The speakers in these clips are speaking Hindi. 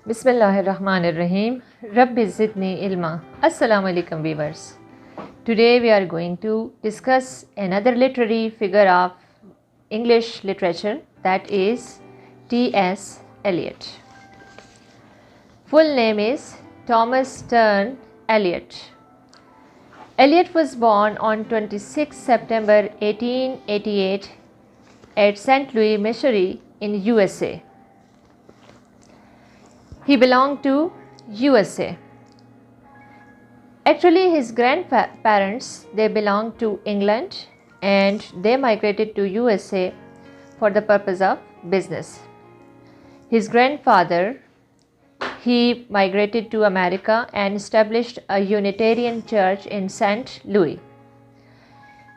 Bismillahirrahmanirrahim. Rabbi zidni ilma. Assalamu alaikum viewers. Today we are going to discuss another literary figure of English literature, that is T.S. Eliot. Full name is Thomas Sterne Eliot. Eliot was born on 26 September 1888 at St. Louis, Missouri in USA. He belonged to USA. Actually, his grandparents, they belonged to England and they migrated to USA for the purpose of business. His grandfather, he migrated to America and established a Unitarian church in St. Louis.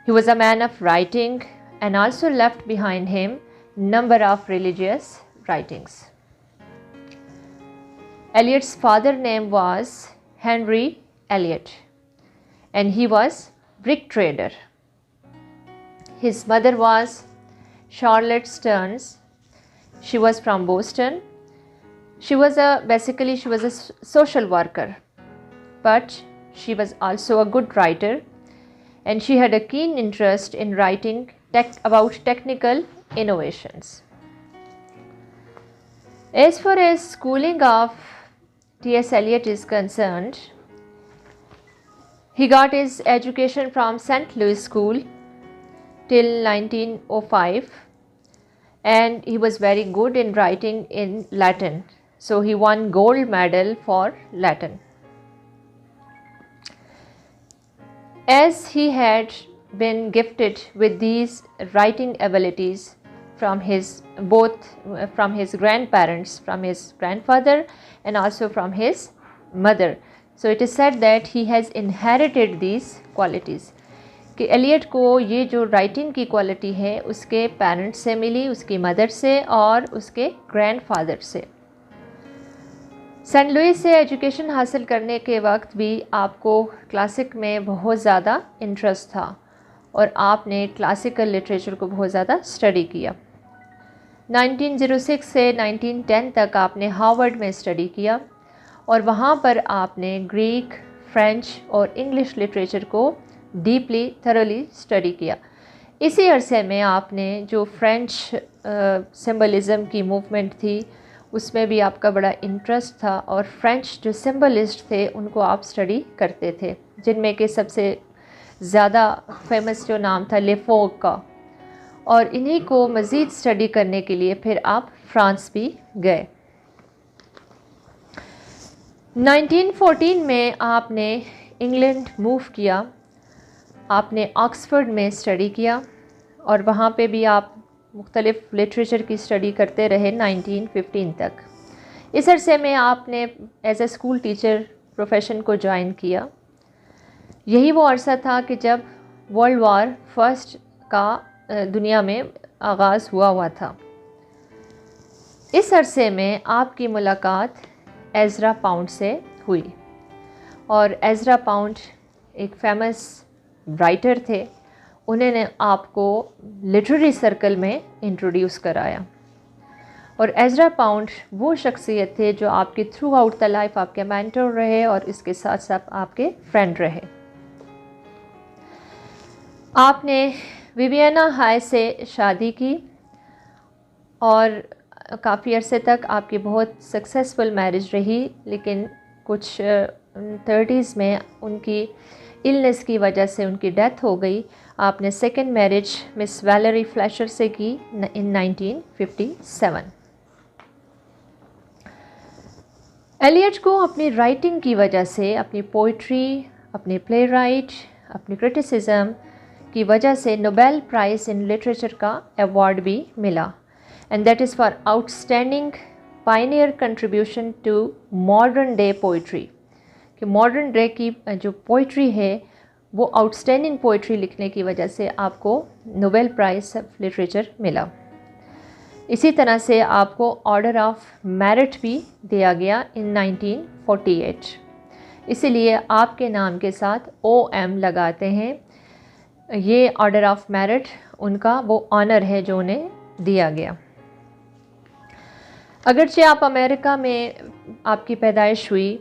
He was a man of writing and also left behind him number of religious writings. Eliot's father's name was Henry Eliot and he was brick trader. His mother was Charlotte Stearns. She was from Boston. She was basically a social worker, but she was also a good writer and she had a keen interest in writing about technical innovations. As far as schooling of T.S. Eliot is concerned, he got his education from St. Louis School till 1905 and he was very good in writing in Latin. So he won gold medal for Latin. As he had been gifted with these writing abilities from his grandparents, from his grandfather and also from his mother. So it is said that he has inherited these qualities. कि एलियट को ये जो राइटिंग की क्वालिटी है उसके पेरेंट्स से मिली, उसकी मदर से और उसके ग्रैंडफादर से। सेंट लुइस से एजुकेशन हासिल करने के वक्त भी आपको क्लासिक में बहुत ज़्यादा इंटरेस्ट था और आपने क्लासिकल लिटरेचर को बहुत ज़्यादा स्टडी किया। 1906 से 1910 तक आपने हार्वर्ड में स्टडी किया और वहाँ पर आपने ग्रीक, फ्रेंच और इंग्लिश लिटरेचर को डीपली थरोली स्टडी किया। इसी अरसे में आपने जो फ्रेंच सिंबलिज़म की मूवमेंट थी उसमें भी आपका बड़ा इंटरेस्ट था और फ्रेंच जो सिंबलिस्ट थे उनको आप स्टडी करते थे, जिनमें के सबसे ज़्यादा फेमस जो नाम था लेफोक का, और इन्हीं को मज़ीद स्टडी करने के लिए फिर आप फ्रांस भी गए। 1914 में आपने इंग्लैंड मूव किया, आपने ऑक्सफोर्ड में स्टडी किया और वहाँ पे भी आप मुख्तलिफ़ लिटरेचर की स्टडी करते रहे 1915 तक। इस अरसे में आपने as a school teacher profession को ज्वाइन किया। यही वो अरसा था कि जब वर्ल्ड वार फर्स्ट का दुनिया में आगाज़ हुआ था। इस अरसे में आपकी मुलाकात एज़रा पाउंड से हुई और एज़रा पाउंड एक फेमस राइटर थे। उन्होंने आपको लिटरेरी सर्कल में इंट्रोड्यूस कराया और एज़रा पाउंड वो शख्सियत थे जो आपके थ्रू आउट द लाइफ आपके मेंटर रहे और इसके साथ साथ आपके फ्रेंड रहे। आपने विवियना हाई से शादी की और काफ़ी अरसे तक आपकी बहुत सक्सेसफुल मैरिज रही, लेकिन कुछ 30s में उनकी इलनेस की वजह से उनकी डेथ हो गई। आपने second marriage Miss Valerie Fletcher से की इन 1957। एलियट को अपनी राइटिंग की वजह से, अपनी पोइट्री, अपने प्ले राइट, अपनी क्रिटिसिज्म की वजह से नोबेल प्राइज़ इन लिटरेचर का अवार्ड भी मिला and that is for outstanding pioneer contribution to modern day poetry. कि मॉडर्न डे की जो पोइट्री है वो आउटस्टैंडिंग पोइट्री लिखने की वजह से आपको नोबेल प्राइज़ ऑफ लिटरेचर मिला। इसी तरह से आपको ऑर्डर ऑफ मेरिट भी दिया गया इन 1948। इसीलिए आपके नाम के साथ OM लगाते हैं। ये ऑर्डर ऑफ मेरिट उनका वो ऑनर है जो उन्हें दिया गया। अगरचे आप अमेरिका में आपकी पैदाइश हुई,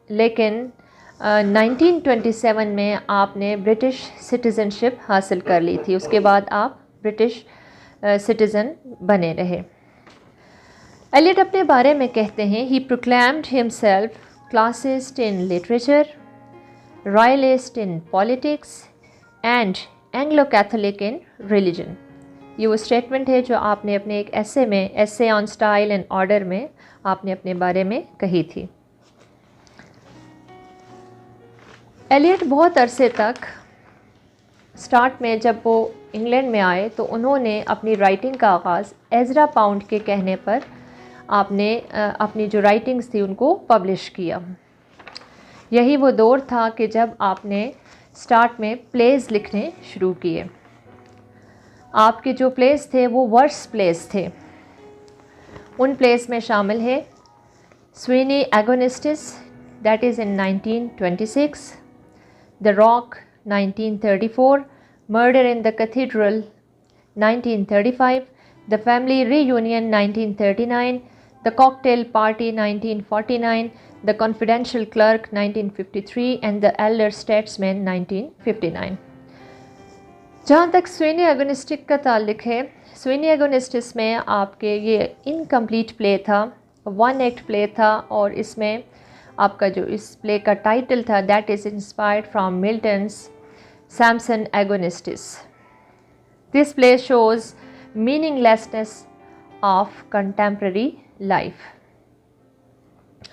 लेकिन 1927 में आपने ब्रिटिश सिटीज़नशिप हासिल कर ली थी। उसके बाद आप ब्रिटिश सिटीज़न बने रहे। एलियट अपने बारे में कहते हैं, he proclaimed himself classicist in literature, royalist in politics and Anglo Catholic in religion. ये वो स्टेटमेंट है जो आपने अपने एक एसे में, essay on style and order में आपने अपने बारे में कही थी। एलियट बहुत अरसे तक, स्टार्ट में जब वो इंग्लैंड में आए तो उन्होंने अपनी राइटिंग का आगाज़ एज़रा पाउंड के कहने पर आपने अपनी जो राइटिंग्स थी उनको पब्लिश किया। यही वो दौर था कि जब आपने स्टार्ट में प्लेज़ लिखने शुरू किए। आपके जो प्लेस थे वो वर्स प्लेस थे। उन प्लेस में शामिल है Sweeney Agonistes, that is in 1926, the rock 1934, murder in the cathedral 1935, the family reunion 1939, the cocktail party 1949, the confidential clerk 1953 and the elder statesman 1959। जहाँ तक स्वीनी एगोनिस्टिक का ताल्लुक है, स्वीनी एगोनिस्टिस में आपके ये इनकम्प्लीट प्ले था, वन एक्ट प्ले था, और इसमें आपका जो इस प्ले का टाइटल था that is inspired from Milton's Samson Agonistes. This play shows meaninglessness of contemporary life.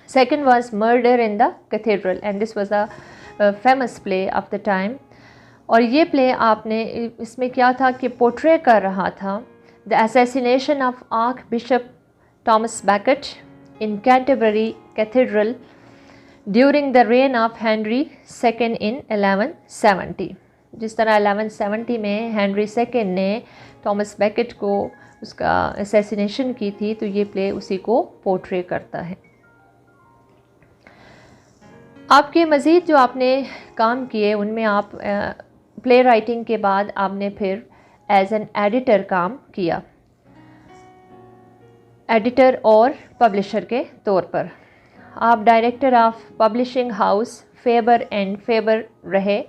Second was Murder in the Cathedral and this was a famous play of the time। और ये प्ले आपने, इसमें क्या था कि पोर्ट्रे कर रहा था the assassination of arc bishop Thomas baked in Canterbury cathedral during the rain of Henry II इन 1170। जिस तरह 1170 में हेनरी II ने थॉमस बैकेट को उसका असैसिनेशन की थी, तो ये प्ले उसी को पोर्ट्रे करता है। आपके मज़ीद जो आपने काम किए उनमें आप प्ले राइटिंग के बाद आपने फिर एज एन एडिटर काम किया, एडिटर और पब्लिशर के तौर पर। आप director of publishing house Faber and Faber रहे।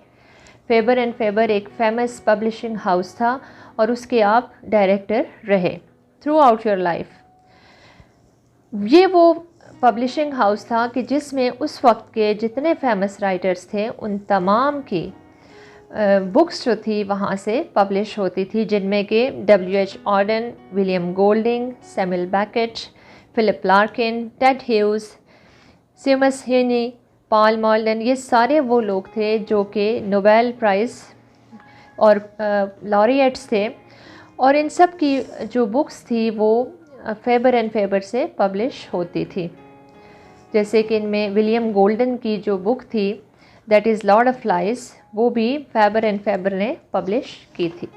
फेबर एंड फेबर एक फेमस पब्लिशिंग हाउस था और उसके आप डायरेक्टर रहे थ्रू आउट योर लाइफ। ये वो पब्लिशिंग हाउस था कि जिसमें उस वक्त के जितने फेमस राइटर्स थे उन तमाम की बुक्स जो थी वहाँ से पब्लिश होती थी, जिनमें कि W.H. Auden, William Golding, Samuel Beckett, Philip Larkin, Ted Hughes, Seamus Heaney, Paul मॉल्डन, ये सारे वो लोग थे जो कि नोबेल प्राइज़ और लॉरिएट्स थे। और इन सब की जो बुक्स थी वो फेबर एंड फेबर से पब्लिश होती थी। जैसे कि इनमें विलियम गोल्डन की जो बुक थी that is Lord of flies, वो भी फेबर एंड फेबर ने पब्लिश की थी।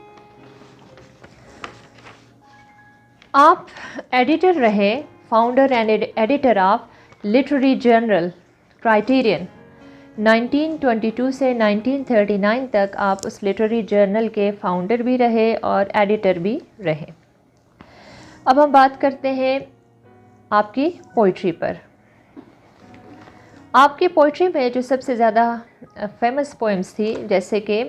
आप एडिटर रहे, founder and editor of literary journal criterion. 1922 से 1939 तक आप उस लिटरेरी जर्नल के फाउंडर भी रहे और एडिटर भी रहे। अब हम बात करते हैं आपकी पोइट्री पर। आपकी पोइट्री में जो सबसे ज़्यादा फेमस पोएम्स थी, जैसे कि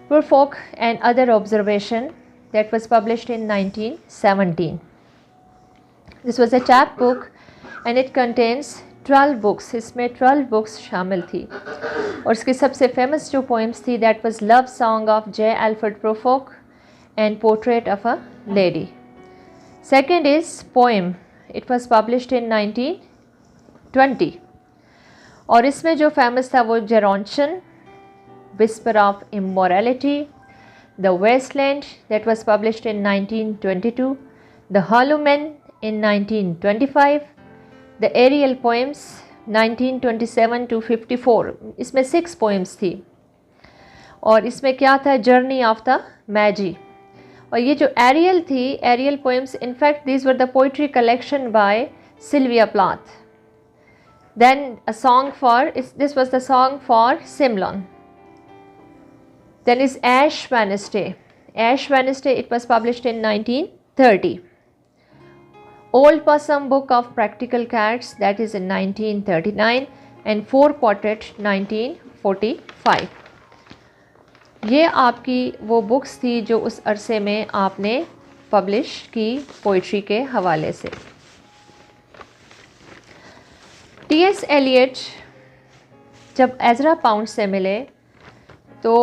Prufrock and other observation that was published in 1917। This was a chapbook and it contains 12 books. इसमें 12 बुक्स शामिल थी और इसकी सबसे फेमस जो पोएम्स थी that was love song of J. Alfred Prufrock and portrait of a lady. Second is poem, it was published in 1920 और इसमें जो फेमस था वो Gerontion, whisper of immorality, the wasteland that was published in 1922, the hollow man in 1925, the Ariel poems 1927 to 54। इसमें 6 पोएम्स थी और इसमें क्या था, जर्नी ऑफ द मैजी। और ये जो एरियल थी, Ariel poems, in fact these were the poetry collection by Sylvia Plath. Then a song for, this was the song for Simlon. Then is Ash Wednesday. Ash Wednesday, it was published in 1930. Old Possum Book of Practical Cats, that is in 1939, and Four Potted 1945. ये आपकी वो बुक्स थी जो उस अरसे में आपने पब्लिश की पोइट्री के हवाले से। टी.एस. एलियट जब एज़रा पाउंड से मिले तो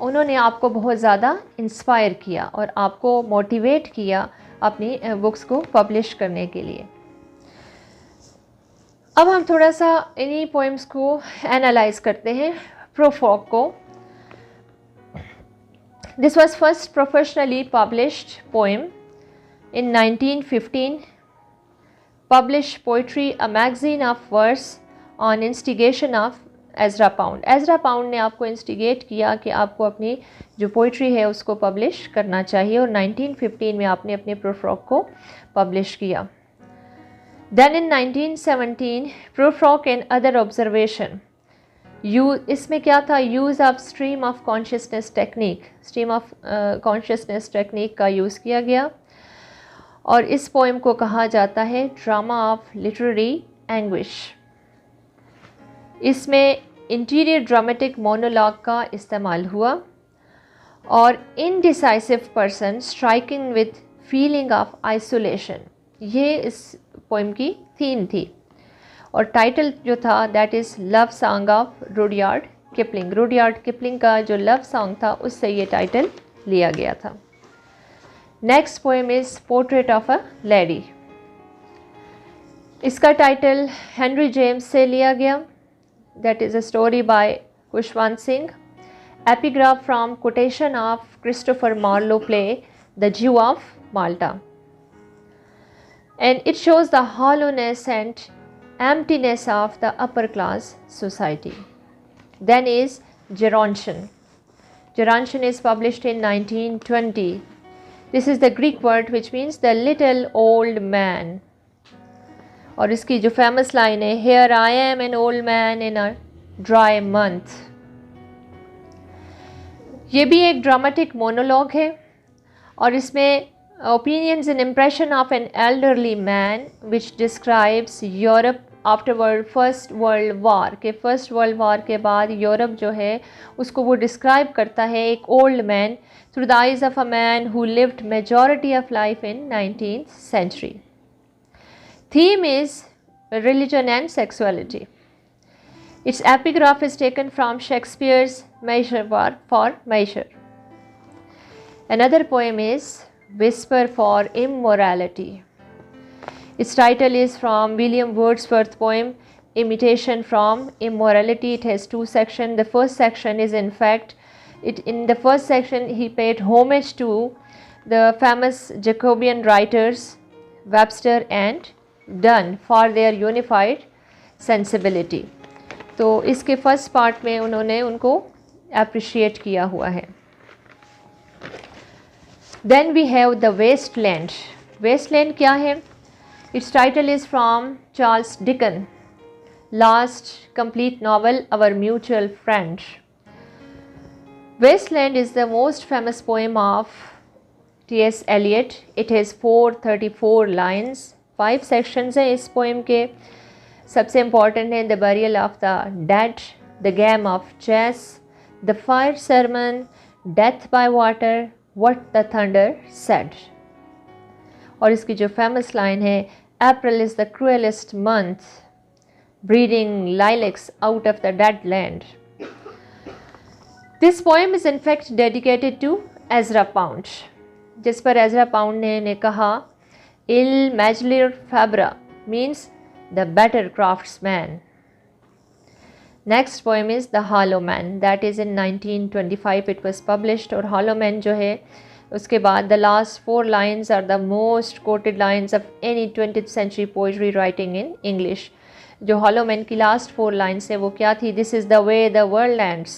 उन्होंने आपको बहुत ज़्यादा इंस्पायर किया और आपको मोटिवेट किया अपनी बुक्स को पब्लिश करने के लिए। अब हम थोड़ा सा इन्हीं पोएम्स को एनालाइज करते हैं। प्रोफोक को, this was first professionally published poem in 1915, publish poetry a magazine of verse on instigation of Ezra Pound. Ezra Pound ने आपको इंस्टिगेट किया कि आपको अपनी जो पोइट्री है उसको पब्लिश करना चाहिए और 1915 में आपने अपने प्रोफ्रॉक को पब्लिश किया। Then in 1917 Prufrock and other observation, इसमें क्या था, use of stream of consciousness technique, stream of consciousness technique का यूज़ किया गया और इस पोएम को कहा जाता है ड्रामा ऑफ लिटरेरी एंग्विश। इसमें इंटीरियर ड्रामेटिक मोनोलॉग का इस्तेमाल हुआ और indecisive person striking with feeling of isolation, ये इस पोएम की थीम थी। और टाइटल जो था that is love song of Rudyard Kipling. Rudyard Kipling का जो लव सॉन्ग था उससे ये टाइटल लिया गया था। Next poem is portrait of a lady. इसका टाइटल हेनरी जेम्स से लिया गया, that is a story by Khushwant Singh. Epigraph from quotation of Christopher Marlowe play The Jew of Malta. And it shows the hollowness and emptiness of the upper class society. Then is Gerontion. Gerontion is published in 1920. This is the Greek word which means the little old man. और इसकी जो फेमस लाइन है, Here I am an old man in a dry month. ये भी एक ड्रामेटिक मोनोलॉग है और इसमें opinions and impression of an elderly man which describes Europe after first world war, के फर्स्ट वर्ल्ड वार के बाद यूरोप जो है उसको वो डिस्क्राइब करता है एक old man through the eyes of a man who lived majority of life in 19th century. Theme is religion and sexuality. Its epigraph is taken from Shakespeare's Measure for Measure. Another poem is Whisper for Immorality. Its title is from William Wordsworth poem Imitation from Immorality. It has two sections. The first section is in fact, in the first section he paid homage to the famous Jacobean writers Webster and Donne for their unified sensibility. तो इसके फर्स्ट पार्ट में उन्होंने उनको अप्रिशिएट किया हुआ है। Then we have the Wasteland. Wasteland क्या है? Its title is from Charles Dickens, last complete novel Our Mutual Friend. Wasteland is the most famous poem of T.S. Eliot. It has 434 lines. 5 sections हैं इस पोएम के। सबसे इम्पॉर्टेंट है the burial of the dead, the game of chess, the fire sermon, death by water, what the thunder said. और इसकी जो फेमस लाइन है, April is the cruelest month, breeding lilacs out of the dead land. This poem is in fact dedicated to Ezra Pound, जिस पर एज़रा पाउंड ने कहा Il Maggior Fabra means the better craftsman. Next poem is The Hollow Man. That is in 1925 it was published. और Hollow Man जो है उसके बाद the last 4 lines are the most quoted lines of any 20th century poetry writing in English. जो Hollow Man की last 4 lines है वो क्या थी? This is the way the world ends,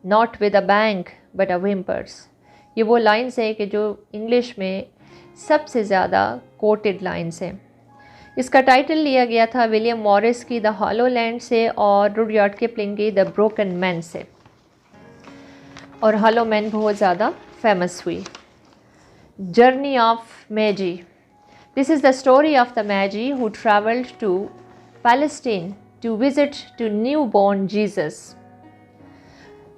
not with a bang but a whimpers. ये वो लाइन्स है कि जो इंग्लिश में सबसे ज़्यादा कोटेड लाइन्स हैं। इसका टाइटल लिया गया था विलियम मॉरिस की द हॉलो लैंड से और रुडयार्ड किपलिंग की द ब्रोकन मैन से, और हॉलो मैन बहुत ज़्यादा फेमस हुई। Journey of Magi. This is the story of the Magi who traveled to Palestine to visit to newborn Jesus.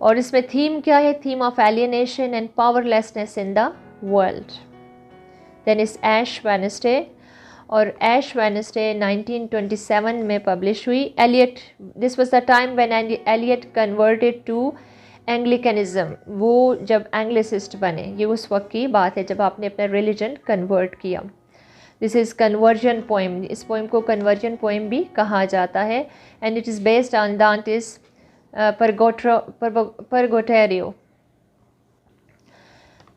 और इसमें थीम क्या है? Theme of alienation and powerlessness in the world. Then is Ash Wednesday, और ऐश वेडनेसडे 1927 में पब्लिश हुई. Eliot, this was the time when Eliot converted to Anglicanism. वो जब एंग्लिसिस्ट बने, ये उस वक्त की बात है जब आपने अपना रिलीजन कन्वर्ट किया. This is conversion poem. इस पोएम को कन्वर्जन पोएम भी कहा जाता है. And it is based on Dante's Purgatorio.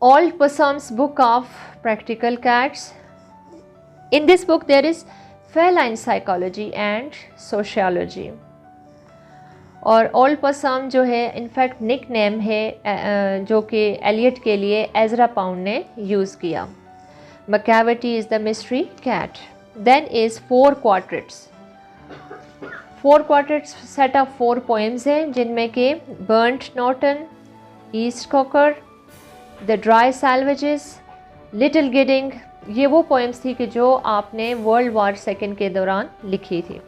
Old Possum's book of practical cats. In this book there is feline psychology and sociology. और ओल्ड पसम जो है इनफैक्ट निक नेम है जो कि एलियट के लिए एजरा पाउंड ने यूज़ किया. Macavity is the mystery cat. Then is 4 quartets. 4 quartets set of 4 poems हैं जिनमें के Burnt Norton, East Coker, the Dry Salvages, Little Gidding. ये वो पोएम्स थी कि जो आपने वर्ल्ड वॉर सेकेंड के दौरान लिखी थी.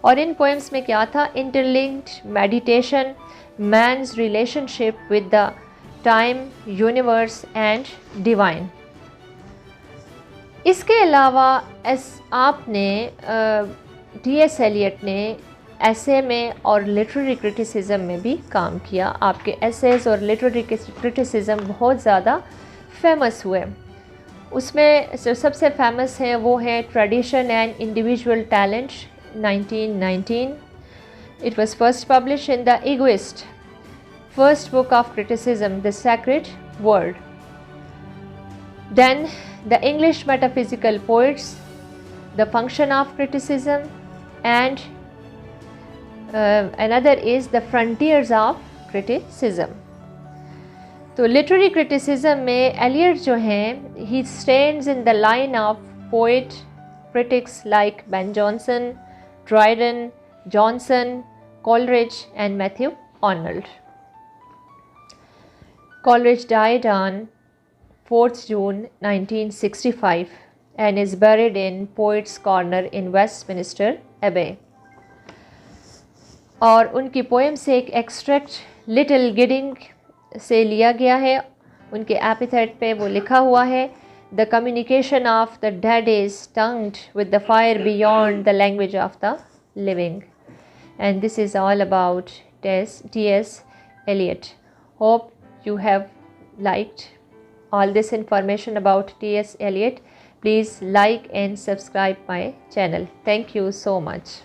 और इन पोएम्स में क्या था? Interlinked meditation, man's relationship with the time, universe and divine. इसके अलावा आपने टी.एस. एलियट ने ऐसे में और लिटरेरी क्रिटिसिज्म में भी काम किया. आपके एसेज और लिटरेरी क्रिटिसिज्म बहुत ज़्यादा फेमस हुए. उसमें जो सबसे फेमस है वो है tradition and individual talent 1919. It was first published in the Egoist, first book of criticism, The Sacred Word. Then the English metaphysical poets, The Function of Criticism, and another is The Frontiers of Criticism. तो लिटरेरी क्रिटिसिज्म में एलियट जो हैं, he stands in the line of poet critics like Ben Jonson, Dryden, Johnson, Coleridge and Matthew Arnold. Coleridge died on 4th June 1965 and is buried in Poets Corner in Westminster Abbey. और उनकी पोएम से एक एक्सट्रैक्ट लिटिल गिडिंग से लिया गया है. उनके एपिथेट पे वो लिखा हुआ है, The communication of the dead is tongued with the fire beyond the language of the living. And this is all about T.S. Eliot. Hope you have liked all this information about T.S. Eliot. Please like and subscribe my channel. Thank you so much.